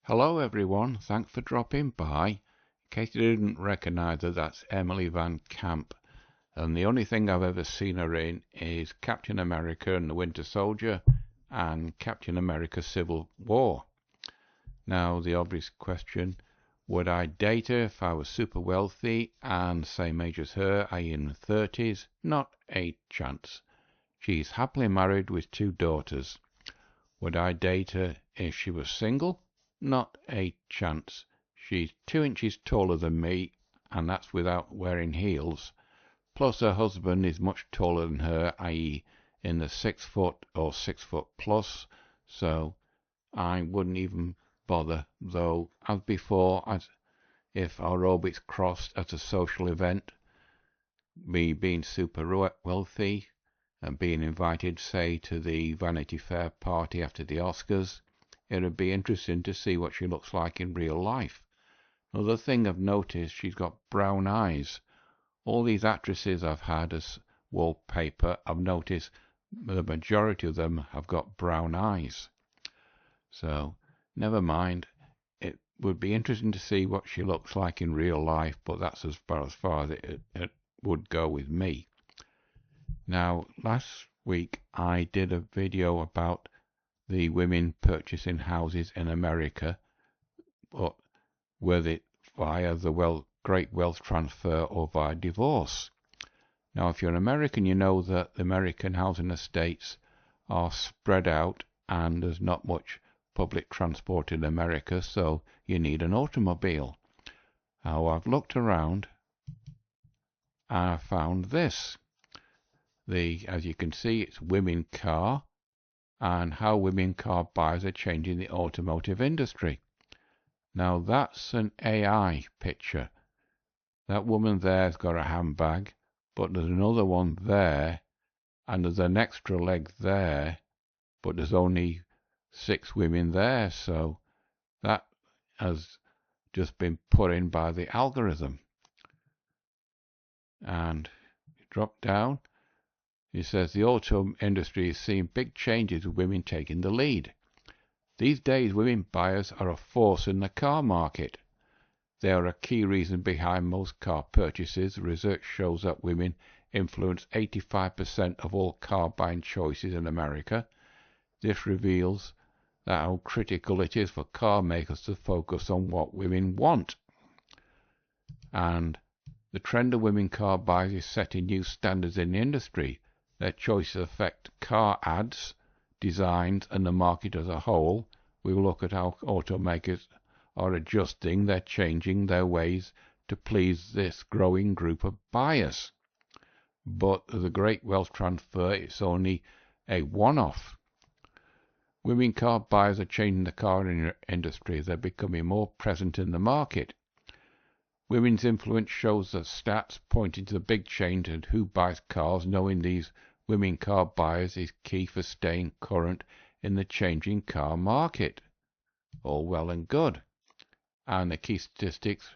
Hello everyone, thanks for dropping by. In case you didn't recognise her, that's Emily Van Camp. And the only thing I've ever seen her in is Captain America and the Winter Soldier and Captain America Civil War. Now the obvious question, would I date her if I was super wealthy and same age as her, i.e. in the 30s? Not a chance. She's happily married with 2 daughters. Would I date her if she was single? Not a chance. She's 2 inches taller than me, and that's without wearing heels. Plus her husband is much taller than her, i.e. in the 6 foot or 6 foot plus, so I wouldn't even bother, though as before, if our orbits crossed at a social event, me being super wealthy and being invited, say, to the Vanity Fair party after the Oscars, it would be interesting to see what she looks like in real life. Another thing I've noticed, she's got brown eyes. All these actresses I've had as wallpaper, I've noticed the majority of them have got brown eyes. So, never mind. It would be interesting to see what she looks like in real life, but that's as far as it would go with me. Now, last week I did a video about the women purchasing houses in America, but whether it via the great wealth transfer or via divorce. Now, if you're an American, you know that the American housing estates are spread out and there's not much public transport in America, so you need an automobile. Now, I've looked around and I found this. As you can see, it's women car, and how women car buyers are changing the automotive industry. Now that's an AI picture. That woman there's got a handbag, but there's another one there, and there's an extra leg there, but there's only 6 women there, so that has just been put in by the algorithm. And drop down, it says the auto industry is seeing big changes with women taking the lead. These days, women buyers are a force in the car market. They are a key reason behind most car purchases. Research shows that women influence 85% of all car buying choices in America. This reveals how critical it is for car makers to focus on what women want. And the trend of women car buyers is setting new standards in the industry. Their choices affect car ads, designs, and the market as a whole. We will look at how automakers are adjusting, they're changing their ways to please this growing group of buyers. But the great wealth transfer is only a one-off. Women car buyers are changing the car industry. They're becoming more present in the market. Women's influence shows the stats pointing to the big change in who buys cars. Knowing these women car buyers is key for staying current in the changing car market. All well and good. And the key statistics,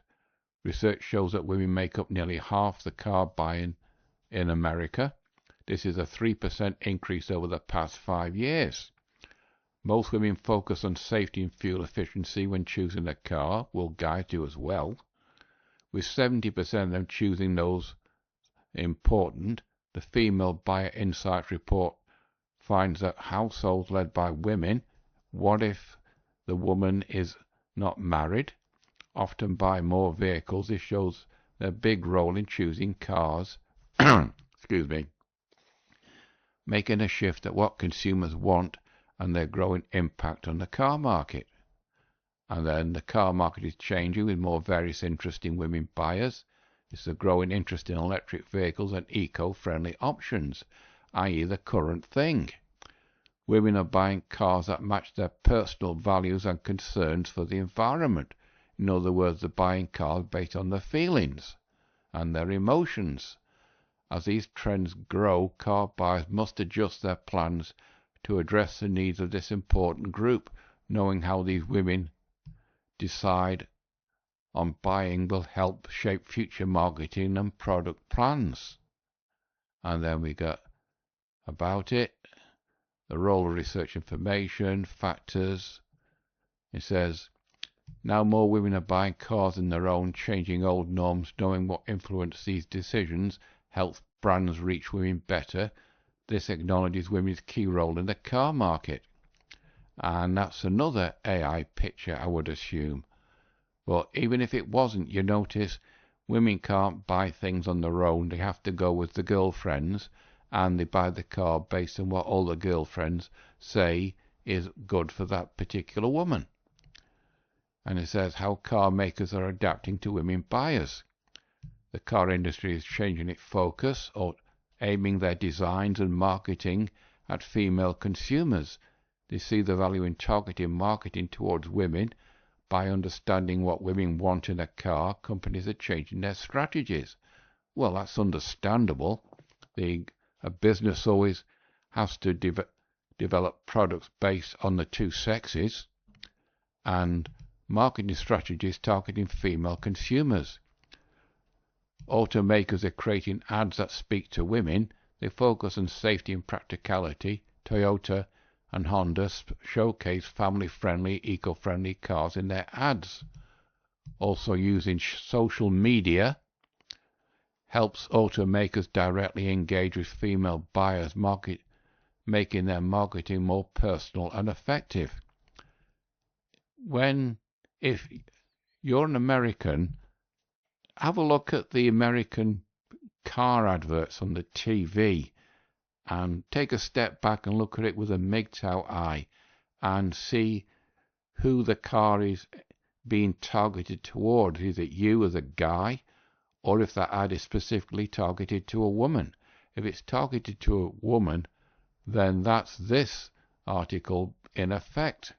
research shows that women make up nearly half the car buying in America. This is a 3% increase over the past 5 years. Most women focus on safety and fuel efficiency when choosing a car. Well, guys do as well. With 70% of them choosing those important, the Female Buyer Insights report finds that households led by women, what if the woman is not married, often buy more vehicles. This shows their big role in choosing cars, excuse me, making a shift at what consumers want and their growing impact on the car market. And then the car market is changing with more various interesting women buyers. It's a growing interest in electric vehicles and eco-friendly options, i.e. the current thing. Women are buying cars that match their personal values and concerns for the environment. In other words, they're buying cars based on their feelings and their emotions. As these trends grow, car buyers must adjust their plans to address the needs of this important group. Knowing how these women decide on buying will help shape future marketing and product plans. And then we got about it, the role of research information, factors. It says, Now more women are buying cars than their own, changing old norms, knowing what influence these decisions helps brands reach women better. This acknowledges women's key role in the car market. And that's another AI picture, I would assume. But even if it wasn't, you notice women can't buy things on their own. They have to go with the girlfriends, and they buy the car based on what all the girlfriends say is good for that particular woman. And it says how car makers are adapting to women buyers. The car industry is changing its focus, or aiming their designs and marketing at female consumers. They see the value in targeting marketing towards women. By understanding what women want in a car, companies are changing their strategies. Well, that's understandable. A business always has to develop products based on the two sexes, and marketing strategies targeting female consumers. Automakers are creating ads that speak to women. They focus on safety and practicality. Toyota and Honda showcase family-friendly, eco-friendly cars in their ads. Also, using social media helps automakers directly engage with female buyers, making their marketing more personal and effective. If you're an American, have a look at the American car adverts on the TV and take a step back and look at it with a MGTOW eye and see who the car is being targeted towards. Is it you as a guy, or if that ad is specifically targeted to a woman? If it's targeted to a woman, then that's this article in effect.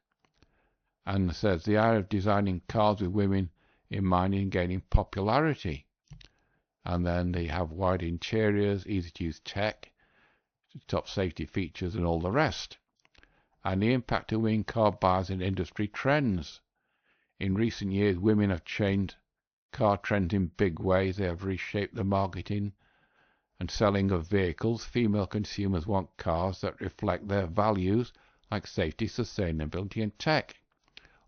And it says the art of designing cars with women in mind in gaining popularity. And then they have wide interiors, easy to use tech, top safety features and all the rest. And the impact of women car buyers in industry trends. In recent years, women have changed car trends in big ways. They have reshaped the marketing and selling of vehicles. Female consumers want cars that reflect their values like safety, sustainability and tech.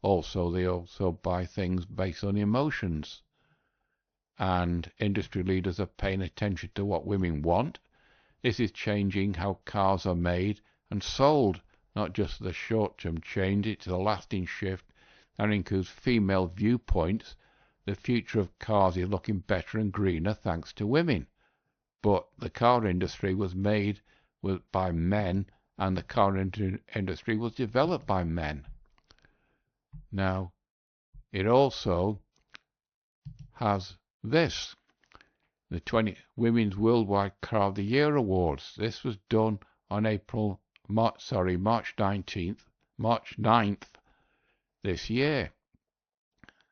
They also buy things based on emotions. And industry leaders are paying attention to what women want. This is changing how cars are made and sold, not just the short-term change, it's a lasting shift that includes female viewpoints. The future of cars is looking better and greener thanks to women. But the car industry was made by men, and the car industry was developed by men. Now, it also has this. The 20 Women's Worldwide Car of the Year Awards. This was done on March 9th this year.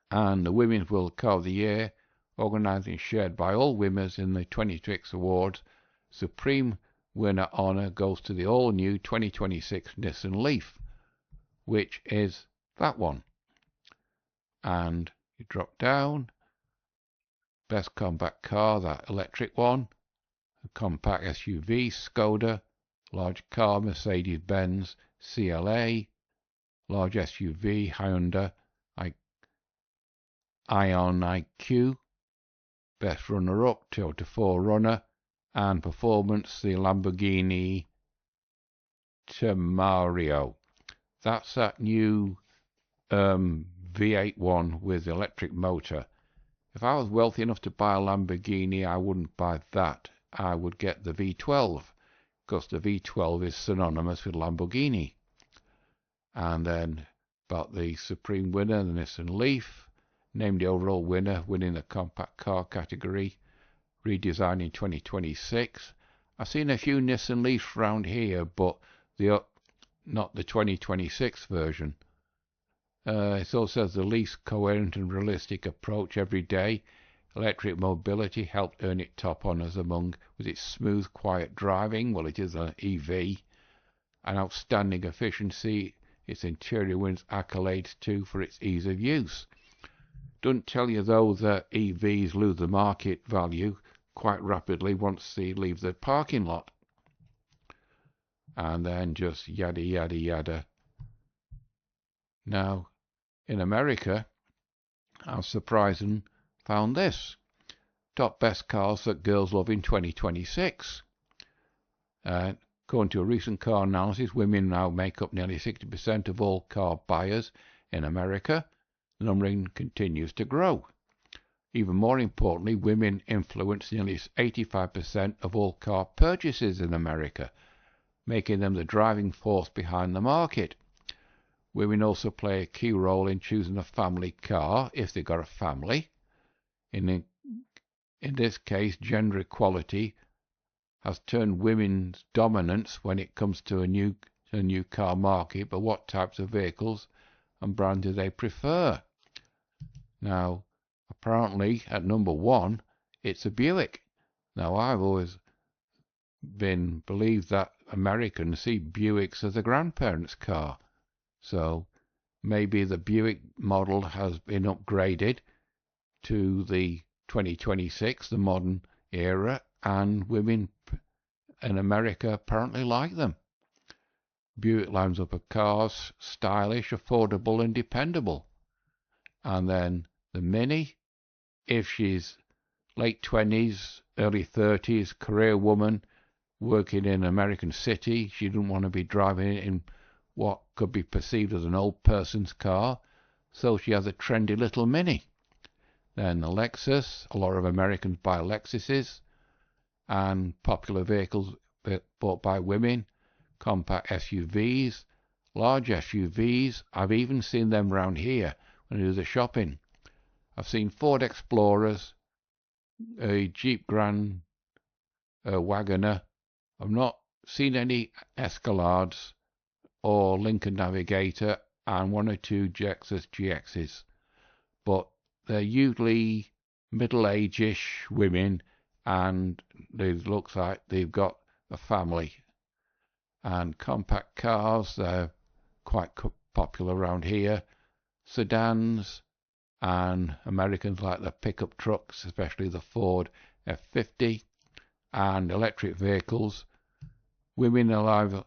And the Women's World Car of the Year, organised and shared by all winners in the 26 awards. Supreme winner honour goes to the all-new 2026 Nissan Leaf, which is that one. And you drop down. Best compact car, that electric one. A compact SUV, Skoda. Large car, Mercedes-Benz CLA. Large SUV, Hyundai Ion IQ. Best runner-up, Toyota 4Runner. And performance, the Lamborghini Tamario. That's that new V8 one with the electric motor. If I was wealthy enough to buy a Lamborghini, I wouldn't buy that. I would get the V12, because the V12 is synonymous with Lamborghini. And then about the supreme winner, the Nissan Leaf, named the overall winner, winning the compact car category, redesigned in 2026. I've seen a few Nissan Leafs around here, but not the 2026 version. It also says the least coherent and realistic approach every day. Electric mobility helped earn it top honours with its smooth, quiet driving. Well, it is an EV. An outstanding efficiency. Its interior wins accolades too for its ease of use. Doesn't tell you though that EVs lose the market value quite rapidly once they leave the parking lot. And then just yada yada yada. Now, in America, I was surprised and found this. Top best cars that girls love in 2026. According to a recent car analysis, women now make up nearly 60% of all car buyers in America. The numbering continues to grow. Even more importantly, women influence nearly 85% of all car purchases in America, making them the driving force behind the market. Women also play a key role in choosing a family car, if they've got a family. In this case, gender equality has turned women's dominance when it comes to a new car market, but what types of vehicles and brand do they prefer? Now, apparently at number 1, it's a Buick. Now, I've always believed that Americans see Buicks as a grandparent's car. So maybe the Buick model has been upgraded to the 2026, the modern era, and women in America apparently like them. Buick lines up of cars, stylish, affordable and dependable. And then the Mini, if she's late 20s, early 30s, career woman, working in an American city, she didn't want to be driving it in what could be perceived as an old person's car, so she has a trendy little Mini. Then the Lexus, a lot of Americans buy Lexuses, and popular vehicles bought by women, compact SUVs, large SUVs. I've even seen them around here when I do the shopping. I've seen Ford Explorers, a Jeep Grand Wagoner. I've not seen any Escalades or Lincoln Navigator, and 1 or 2 Lexus GXs. But they're usually middle-age-ish women, and it looks like they've got a family. And compact cars, they're quite popular around here. Sedans, and Americans like the pickup trucks, especially the Ford F-50, and electric vehicles. Women alive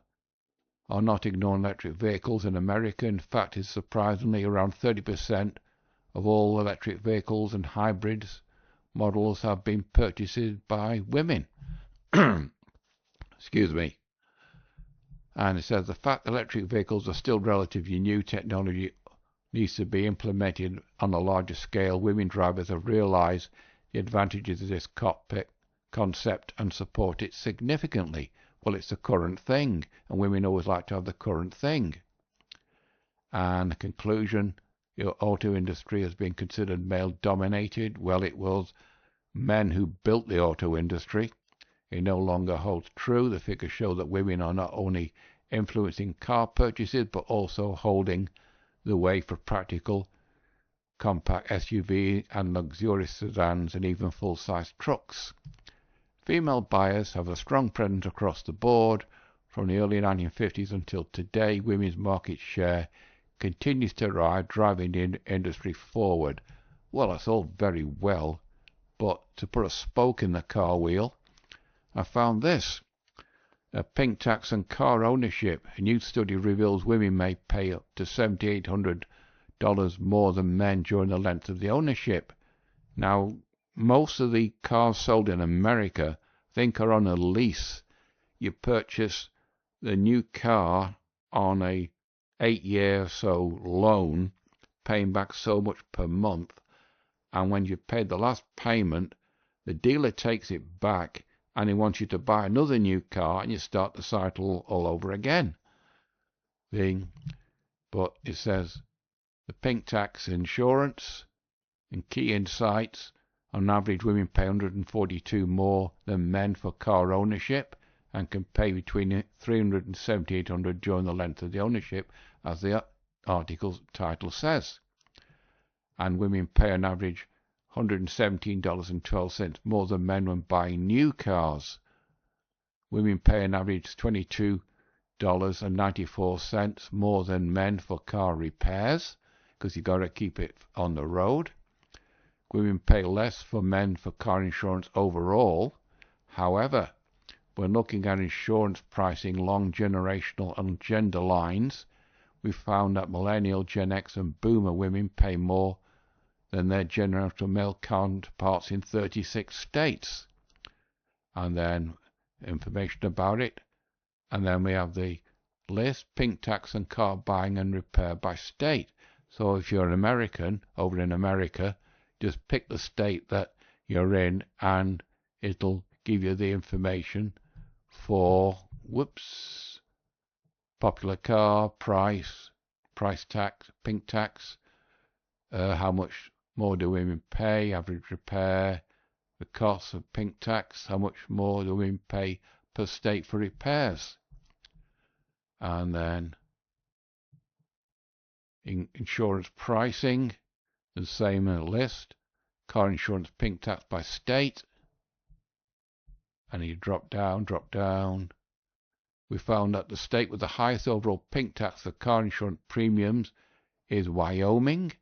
are not ignoring electric vehicles in America. In fact, it's surprisingly around 30% of all electric vehicles and hybrids models have been purchased by women. Excuse me. And it says the fact that electric vehicles are still relatively new technology needs to be implemented on a larger scale. Women drivers have realized the advantages of this cockpit concept and support it significantly. Well, it's the current thing, and women always like to have the current thing. And the conclusion, the auto industry has been considered male-dominated. Well, it was men who built the auto industry. It no longer holds true. The figures show that women are not only influencing car purchases, but also holding the way for practical compact SUV and luxurious sedans and even full-size trucks. Female buyers have a strong presence across the board. From the early 1950s until today, women's market share continues to rise, driving the industry forward. Well, that's all very well, but to put a spoke in the car wheel, I found this. A pink tax on car ownership. A new study reveals women may pay up to $7,800 more than men during the length of the ownership. Now, most of the cars sold in America, I think, are on a lease. You purchase the new car on a 8-year or so loan, paying back so much per month, and when you've paid the last payment, the dealer takes it back and he wants you to buy another new car, and you start the cycle all over again. But it says the pink tax insurance and key insights. On average, women pay $142 more than men for car ownership, and can pay between $300 and $7,800 during the length of the ownership, as the article's title says. And women pay on average $117.12 more than men when buying new cars. Women pay an average $22.94 more than men for car repairs, because you've got to keep it on the road. Women pay less for men for car insurance overall. However, when looking at insurance pricing along generational and gender lines, we found that millennial, Gen X and boomer women pay more than their general male counterparts in 36 states. And then information about it. And then we have the list, pink tax and car buying and repair by state. So if you're an American over in America, just pick the state that you're in and it'll give you the information for, popular car, price tax, pink tax, how much more do women pay, average repair, the cost of pink tax, how much more do women pay per state for repairs. And then insurance pricing, the same in a list, car insurance pink tax by state, and you drop down. We found that the state with the highest overall pink tax for car insurance premiums is Wyoming,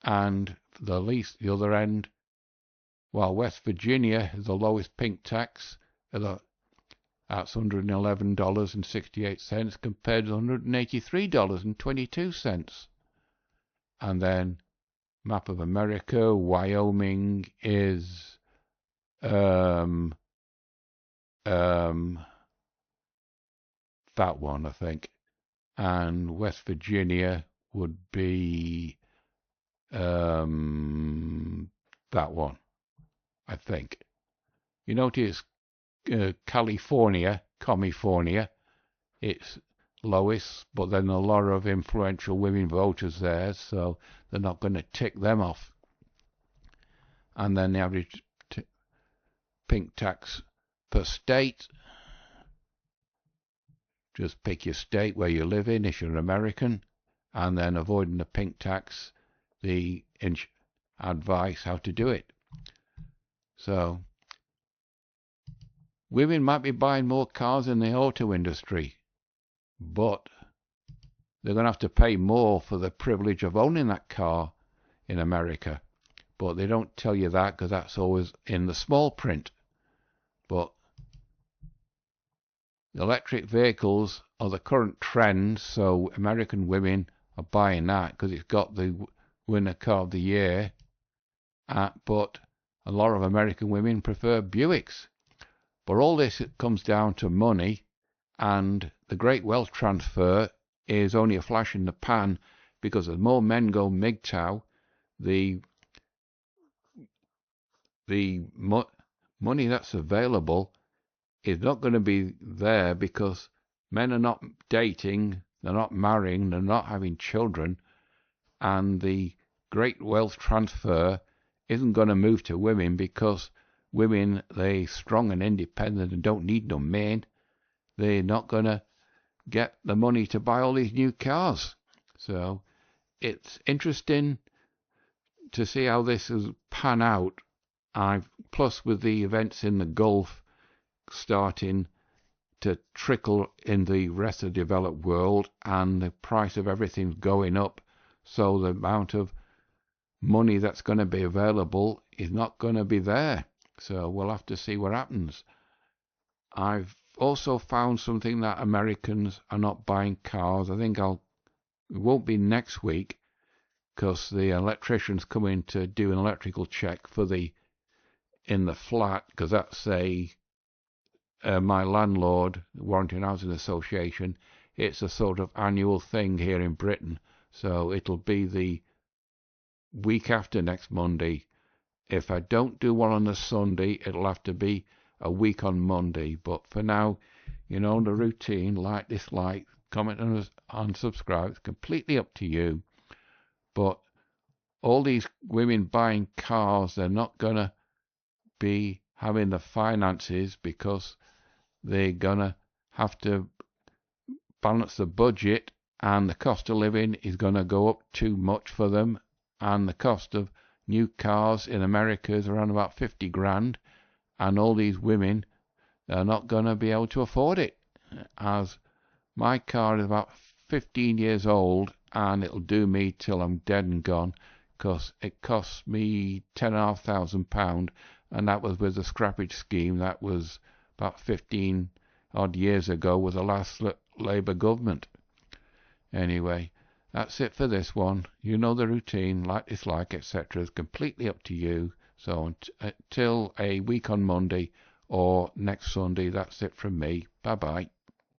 and the other end, while West Virginia is the lowest pink tax, that's $111.68 compared to $183.22. And then map of America, Wyoming is that one, I think, and West Virginia would be that one, I think. You notice California, it's lowest, but then a lot of influential women voters there, so they're not going to tick them off. And then the average pink tax per state. Just pick your state where you live in if you're an American, and then avoiding the pink tax, the advice how to do it. So women might be buying more cars in the auto industry, but they're going to have to pay more for the privilege of owning that car in America. But they don't tell you that because that's always in the small print. But electric vehicles are the current trend, so American women are buying that because it's got the winner car of the year. But a lot of American women prefer Buicks. But all this comes down to money, and the great wealth transfer is only a flash in the pan, because as more men go MGTOW, the money that's available is not going to be there, because men are not dating, they're not marrying, they're not having children, and the great wealth transfer isn't going to move to women, because women, they're strong and independent and don't need no men. They're not going to get the money to buy all these new cars. So it's interesting to see how this has pan out. Plus with the events in the Gulf starting to trickle in the rest of the developed world, and the price of everything's going up, so the amount of money that's going to be available is not going to be there. So we'll have to see what happens. I've also found something that Americans are not buying cars. I think it won't be next week, because the electrician's coming to do an electrical check in the flat, because that's my landlord, Warrington Housing Association. It's a sort of annual thing here in Britain, so it'll be the week after next Monday. If I don't do one on a Sunday, it'll have to be a week on Monday. But for now, the routine, like, dislike, comment and subscribe. It's completely up to you. But all these women buying cars, they're not going to be having the finances, because they're going to have to balance the budget, and the cost of living is going to go up too much for them, and the cost of new cars in America is around about 50 grand, and all these women are not going to be able to afford it, as my car is about 15 years old, and it'll do me till I'm dead and gone, because it cost me £10,500, and that was with the scrappage scheme. That was about 15 odd years ago with the last Labour government. Anyway, That's it for this one. You know the routine, like, dislike, etc. is completely up to you. So until a week on Monday or next Sunday, that's it from me. Bye bye.